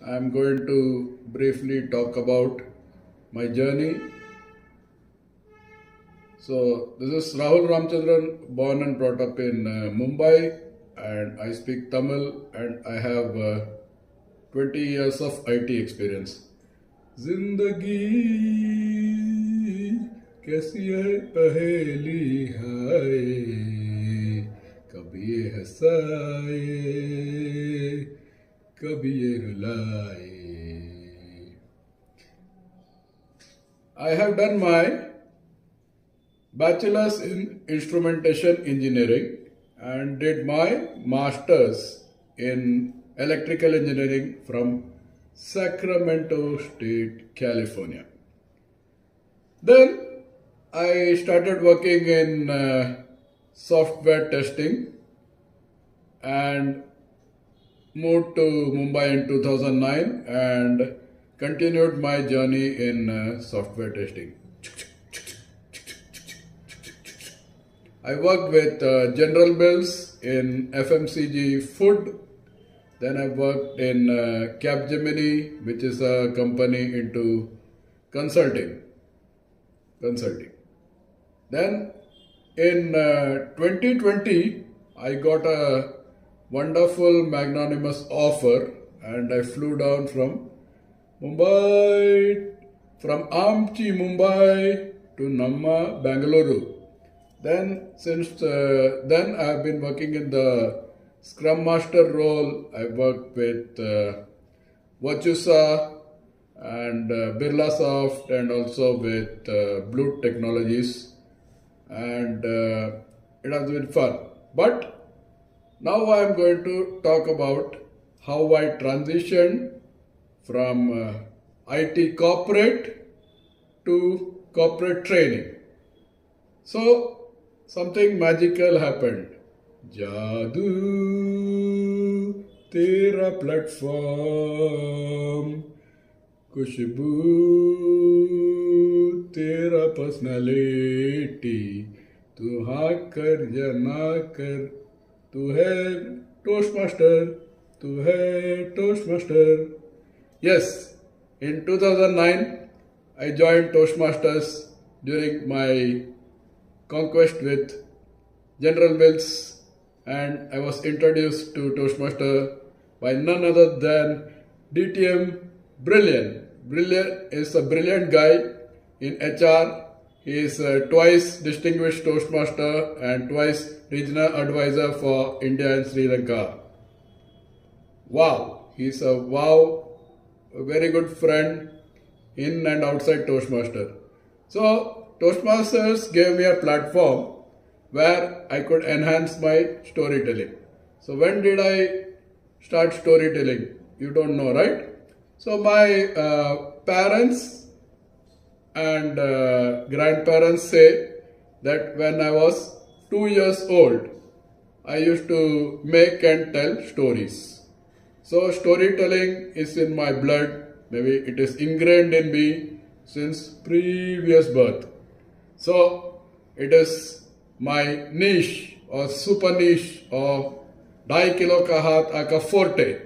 I'm going to briefly talk about my journey. So, this is Rahul Ramchandran, born and brought up in Mumbai, and I speak Tamil, and I have 20 years of IT experience. जिंदगी कैसी है पहेली हाय कभी ये हंसाए कभी ये रुलाए I have done my bachelor's in instrumentation engineering and did my master's in electrical engineering from Sacramento State, California. Then I started working in software testing and moved to Mumbai in 2009 and continued my journey in software testing. I worked with General Mills in FMCG food. Then I worked in Capgemini, which is a company into consulting. Then in 2020, I got a wonderful magnanimous offer and I flew down from Mumbai, from Amchi, Mumbai to Namma, Bangalore. Then since then I have been working in the Scrum Master role. I worked with Vachusa and Birlasoft and also with Blue Technologies, and it has been fun. But now I am going to talk about how I transitioned from IT corporate to corporate training. So something magical happened. जादू तेरा platform खुशबू तेरा personality तू हाँ कर या ना कर तू है toast master. Yes, in 2009 I joined Toastmasters during my conquest with General Mills, and I was introduced to Toastmaster by none other than DTM Brilliant. Brilliant is a brilliant guy in HR. He is twice distinguished Toastmaster and twice regional advisor for India and Sri Lanka. Wow, he's a very good friend in and outside Toastmaster. So Toastmasters gave me a platform where I could enhance my storytelling. So when did I start storytelling? You don't know, right? So my parents and grandparents say that when I was 2 years old, I used to make and tell stories. So storytelling is in my blood. Maybe it is ingrained in me since previous birth. So it is my niche or super niche or 2.5 kilo ka haath aka forte.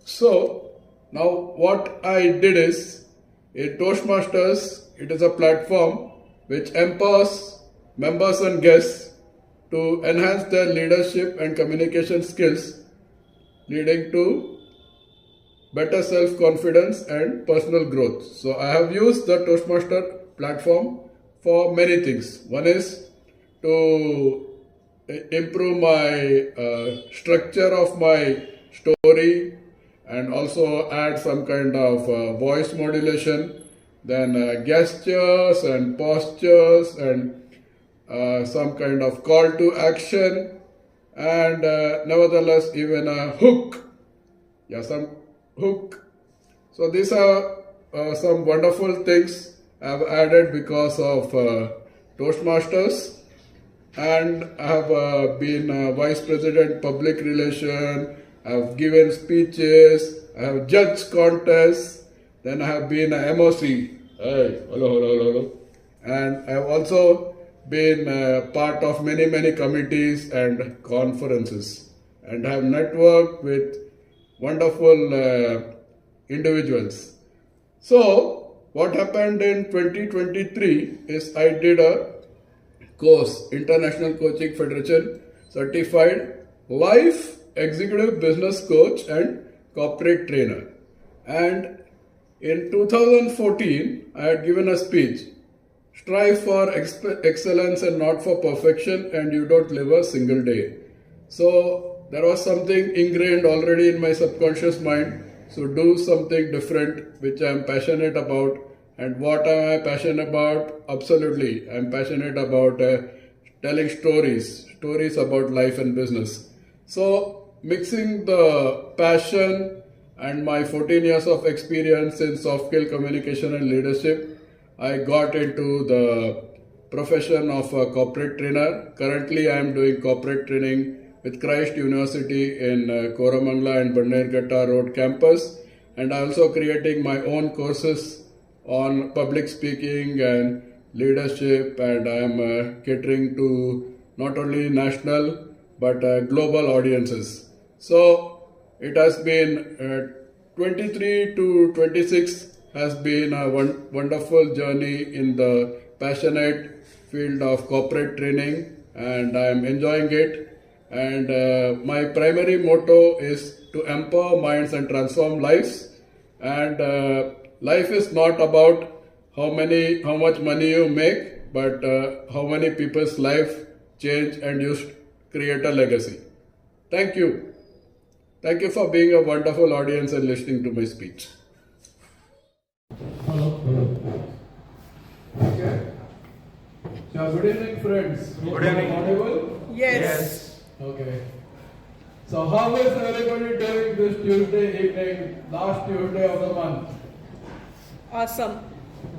So now what I did is, in Toastmasters, it is a platform which empowers members and guests to enhance their leadership and communication skills, leading to better self-confidence and personal growth. So I have used the Toastmaster platform for many things. One is to improve my structure of my story and also add some kind of voice modulation, then gestures and postures and some kind of call to action, and nevertheless even a hook. Yeah, some hook. So these are some wonderful things I have added because of Toastmasters. And I have been Vice President Public Relation, I have given speeches, I have judged contests, then I have been a MOC, hey, hello. And I have also been part of many committees and conferences, and have networked with wonderful individuals. So, what happened in 2023 is I did a course, International Coaching Federation Certified Life Executive Business Coach and Corporate Trainer. And in 2014, I had given a speech. Strive for excellence and not for perfection, and you don't live a single day. So there was something ingrained already in my subconscious mind. So do something different, which I am passionate about. And what am I passionate about? Absolutely, I am passionate about telling stories about life and business. So mixing the passion and my 14 years of experience in soft skill communication and leadership, I got into the profession of a corporate trainer. Currently, I am doing corporate training with Christ University in Koramangala and Bannerghatta Road campus, and I also creating my own courses on public speaking and leadership, and I am catering to not only national but global audiences. So it has been 23 to 26 has been a wonderful journey in the passionate field of corporate training, and I am enjoying it. And my primary motto is to empower minds and transform lives. And life is not about how much money you make, but how many people's life change and you create a legacy. Thank you. Thank you for being a wonderful audience and listening to my speech. Hello. Okay. So, good evening, friends. Good evening. Audible? Yes. Okay. So, how is everybody doing this Tuesday evening, last Tuesday of the month? Awesome.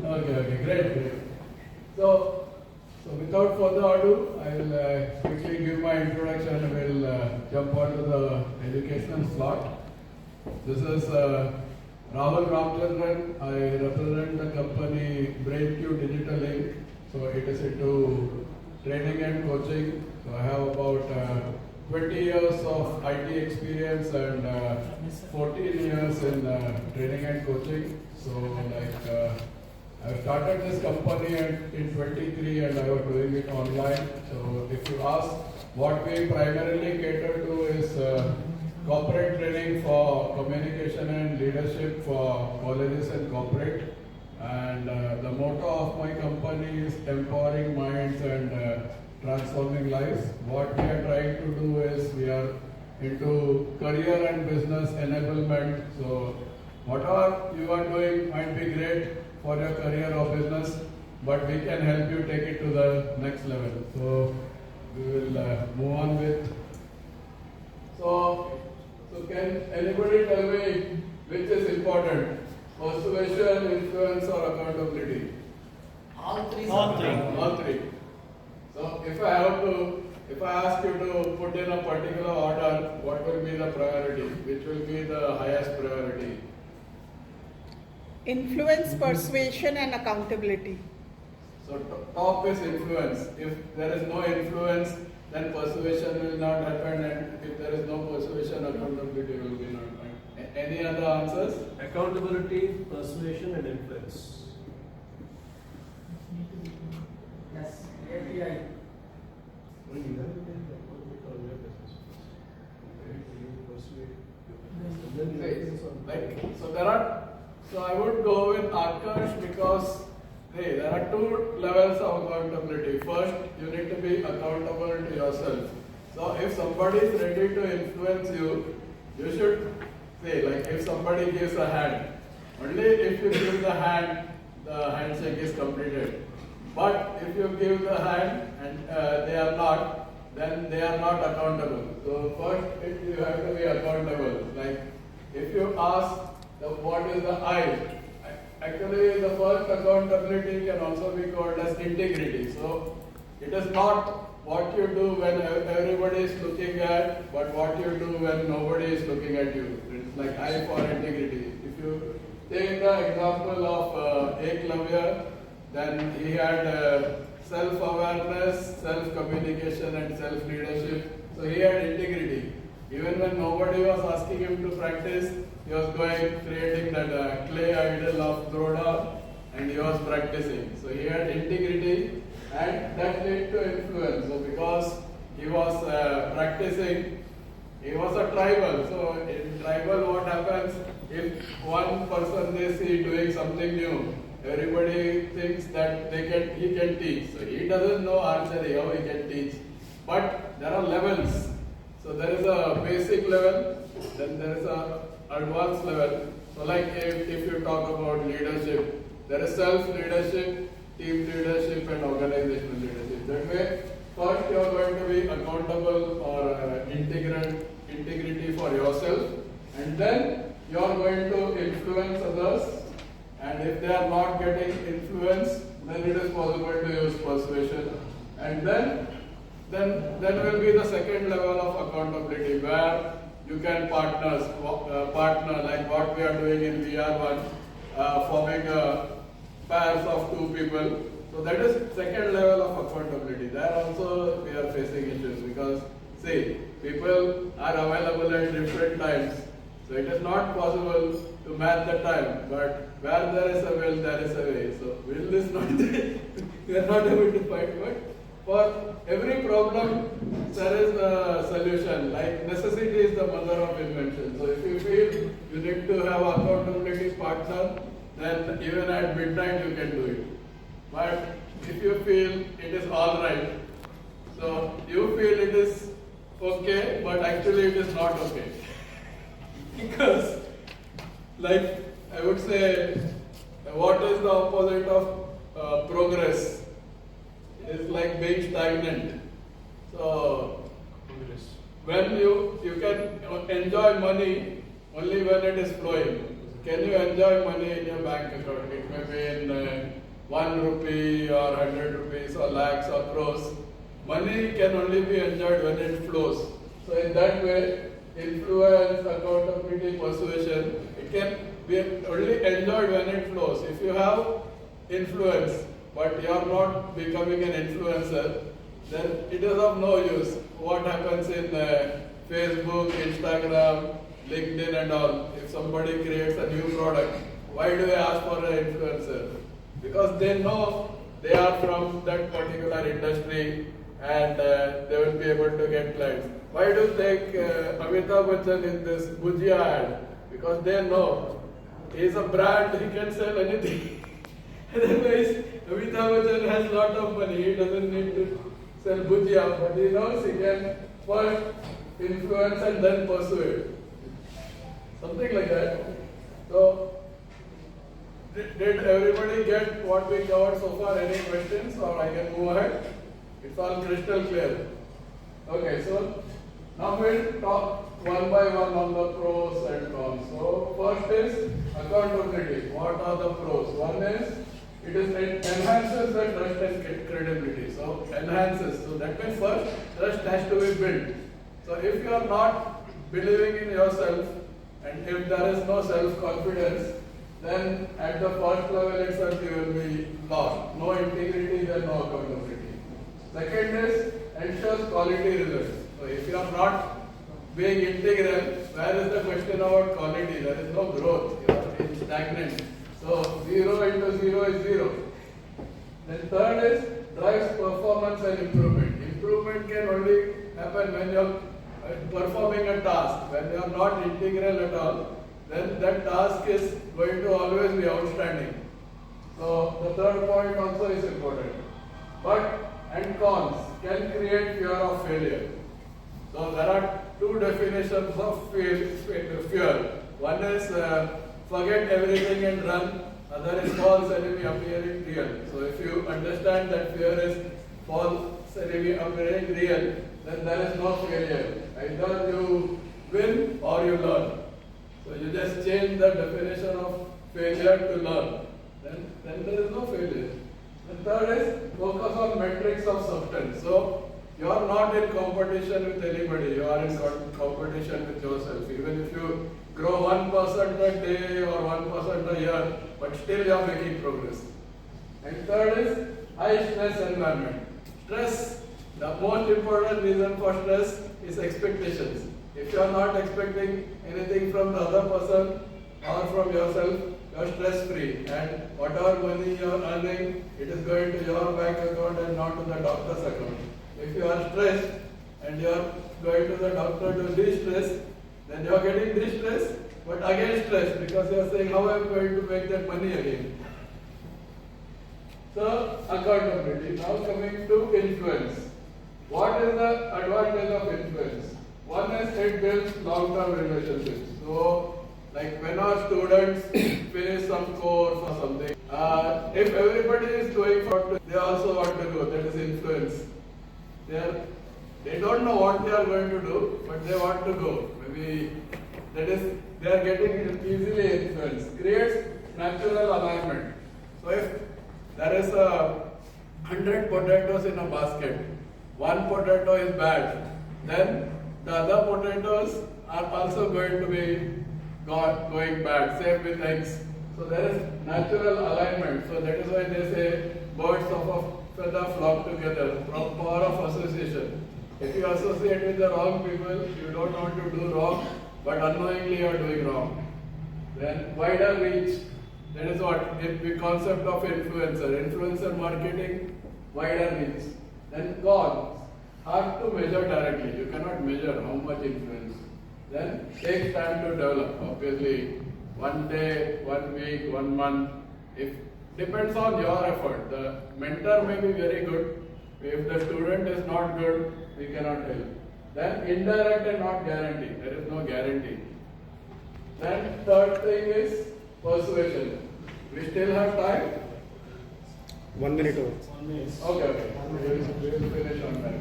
Okay, great. So without further ado, I will quickly give my introduction and we'll jump onto the educational slot. This is Rahul Ramchandran. I represent the company BrainQ Digital Inc. So it is into training and coaching. So I have about 20 years of IT experience and 14 years in training and coaching. So I started this company in 23 and I was doing it online. So if you ask, what we primarily cater to is corporate training for communication and leadership for colleges and corporate. And the motto of my company is empowering minds and transforming lives. What we are trying to do is we are into career and business enablement. So whatever you are doing might be great for your career or business, but we can help you take it to the next level. So we will move on with. So can anybody tell me which is important? Persuasion, influence, or accountability? All three. All three. So if I ask you to put in a particular order, what will be the priority? Which will be the highest priority? Influence, persuasion, and accountability. So top is influence. If there is no influence, then persuasion will not happen, and if there is no persuasion, accountability will be not happen. Any other answers? Accountability, persuasion, and influence. Yes. API. So there are. So I would go with Akash because there are two levels of accountability. First, you need to be accountable to yourself. So if somebody is ready to influence you, you should if somebody gives a hand, only if you give the handshake is completed. But if you give the hand and they are not, then they are not accountable. So first, you have to be accountable. Like if you ask what is the I? Actually, the first accountability can also be called as integrity. So it is not what you do when everybody is looking at, but what you do when nobody is looking at you. It's like I for integrity. If you take the example of Eklavya, then he had self-awareness, self-communication, and self-leadership. So he had integrity. Even when nobody was asking him to practice, he was going, creating that clay idol of Droda, and he was practicing. So he had integrity, and that led to influence. So because he was practicing, he was a tribal. So in tribal, what happens if one person they see doing something new? Everybody thinks that he can teach. So he doesn't know archery, how he can teach. But there are levels. So there is a basic level, then there is a advanced level. So like if you talk about leadership, there is self-leadership, team leadership and organizational leadership. That way, first you are going to be accountable or integrity for yourself, and then you are going to influence others. And if they are not getting influence, then it is possible to use persuasion. And then will be the second level of accountability, where you can partner like what we are doing in VR1, forming pairs of two people. So that is second level of accountability. There also we are facing issues because see, people are available at different times. So it is not possible to match the time, but where there is a will, there is a way. So will is not there. We are not able to find, but for every problem there is a solution. Like necessity is the mother of invention. So if you feel you need to have accountability partner, then even at midnight you can do it. But if you feel it is alright, so you feel it is okay, but actually it is not okay. Because, like I would say, what is the opposite of progress? It is like being stagnant. So, when you can enjoy money only when it is flowing. Can you enjoy money in your bank account? It may be in 1 rupee or 100 rupees or lakhs or crores. Money can only be enjoyed when it flows. So in that way, influence, accountability, persuasion, it can be only enjoyed when it flows. If you have influence, but you are not becoming an influencer, then it is of no use. What happens in Facebook, Instagram, LinkedIn and all, if somebody creates a new product, why do they ask for an influencer? Because they know they are from that particular industry and they will be able to get clients. Why do they take Amitabh Bachchan in this Bhujia ad? Because they know he is a brand, he can sell anything. Otherwise, Amitabh Bachchan has lot of money, he doesn't need to sell Bhujia, but he knows he can first influence and then persuade. Something like that. So, did everybody get what we covered so far? Any questions or I can move ahead? It's all crystal clear. Okay, so now we'll talk one by one on the pros and cons. So first is accountability. What are the pros? One is it enhances the trust and credibility. So enhances. So that means first trust has to be built. So if you are not believing in yourself and if there is no self-confidence, then at the first level itself you will be lost. No integrity, then no accountability. Second is ensures quality results. So if you are not being integral, where is the question about quality? There is no growth. You are stagnant. So 0 into 0 is 0. Then third is drives performance and improvement. Improvement can only happen when you are performing a task. When you are not integral at all, then that task is going to always be outstanding. So the third point also is important. But and cons can create fear of failure. So there are two definitions of fear. One is forget everything and run. Other is false enemy appearing real. So if you understand that fear is false enemy appearing real, then there is no failure. Either you win or you learn. So you just change the definition of failure to learn. Then there is no failure. The third is focus on metrics of substance. So you are not in competition with anybody. You are in competition with yourself. Even if you grow 1% a day or 1% a year, but still you are making progress. And third is high stress environment. Stress, the most important reason for stress is expectations. If you are not expecting anything from the other person or from yourself, you are stress free, and whatever money you are earning, it is going to your bank account and not to the doctor's account. If you are stressed and you are going to the doctor to de-stress, then you are getting de-stress, but again stress, because you are saying, how I am going to make that money again. So, accountability. Now coming to influence. What is the advantage of influence? One is it builds long-term relationships. So, like when our students finish some course or something, if everybody is going for, they also want to go. That is influence. They don't know what they are going to do, but they want to go. Maybe that is, they are getting easily influenced. Creates natural alignment. So if there is 100 potatoes in a basket, one potato is bad, then the other potatoes are also going to be going bad. Same with eggs. So there is natural alignment. So that is why they say birds of a feather flock together. Power of association. If you associate with the wrong people, you don't want to do wrong, but unknowingly you are doing wrong. Then wider reach. That is what the concept of influencer. Influencer marketing, wider reach. Then cons. Hard to measure directly. You cannot measure how much influence. Then takes time to develop. Obviously, 1 day, 1 week, 1 month. If depends on your effort. The mentor may be very good. If the student is not good, we cannot help. Then indirect and not guaranteed. There is no guarantee. Then third thing is persuasion. We still have time? 1 minute over. 1 minute. Okay. We will finish on that.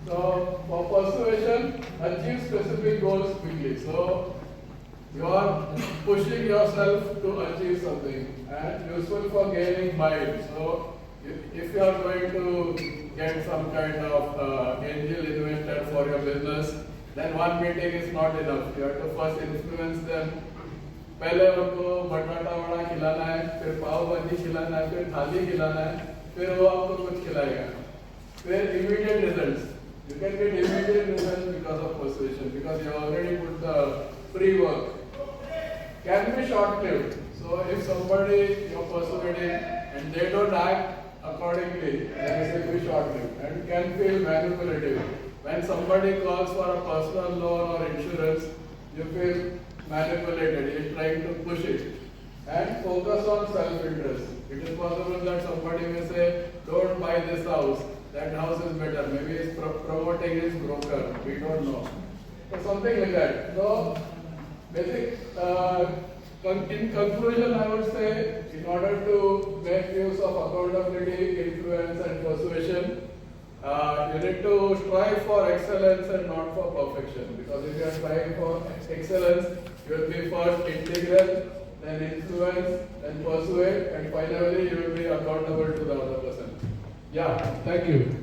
So for persuasion, achieve specific goals quickly. So you are pushing yourself to achieve something, and useful for gaining miles. So if you are going to get some kind of angel investor for your business, then one meeting is not enough. You have to first influence them. पहले उनको बटाटा वड़ा खिलाना है, फिर पाव भाजी खिलाना है, फिर थाली खिलाना है, फिर वो आपको कुछ खिलाएगा. फिर immediate results. You can get immediate results because of persuasion, because you already put the pre-work. Can be short-lived. So if somebody you're persuading and they don't act accordingly, then it will be short-lived and can feel manipulative. When somebody calls for a personal loan or insurance, you feel manipulated. He is trying to push it. And focus on self-interest. It is possible that somebody may say, don't buy this house. That house is better. Maybe he is promoting his broker. We don't know. So something like that. So basic. In conclusion, I would say, in order to make use of accountability, influence, and persuasion, you need to strive for excellence and not for perfection. Because if you are striving for excellence, you will be first integral, then influence, then persuade, and finally you will be accountable to the other person. Yeah, thank you.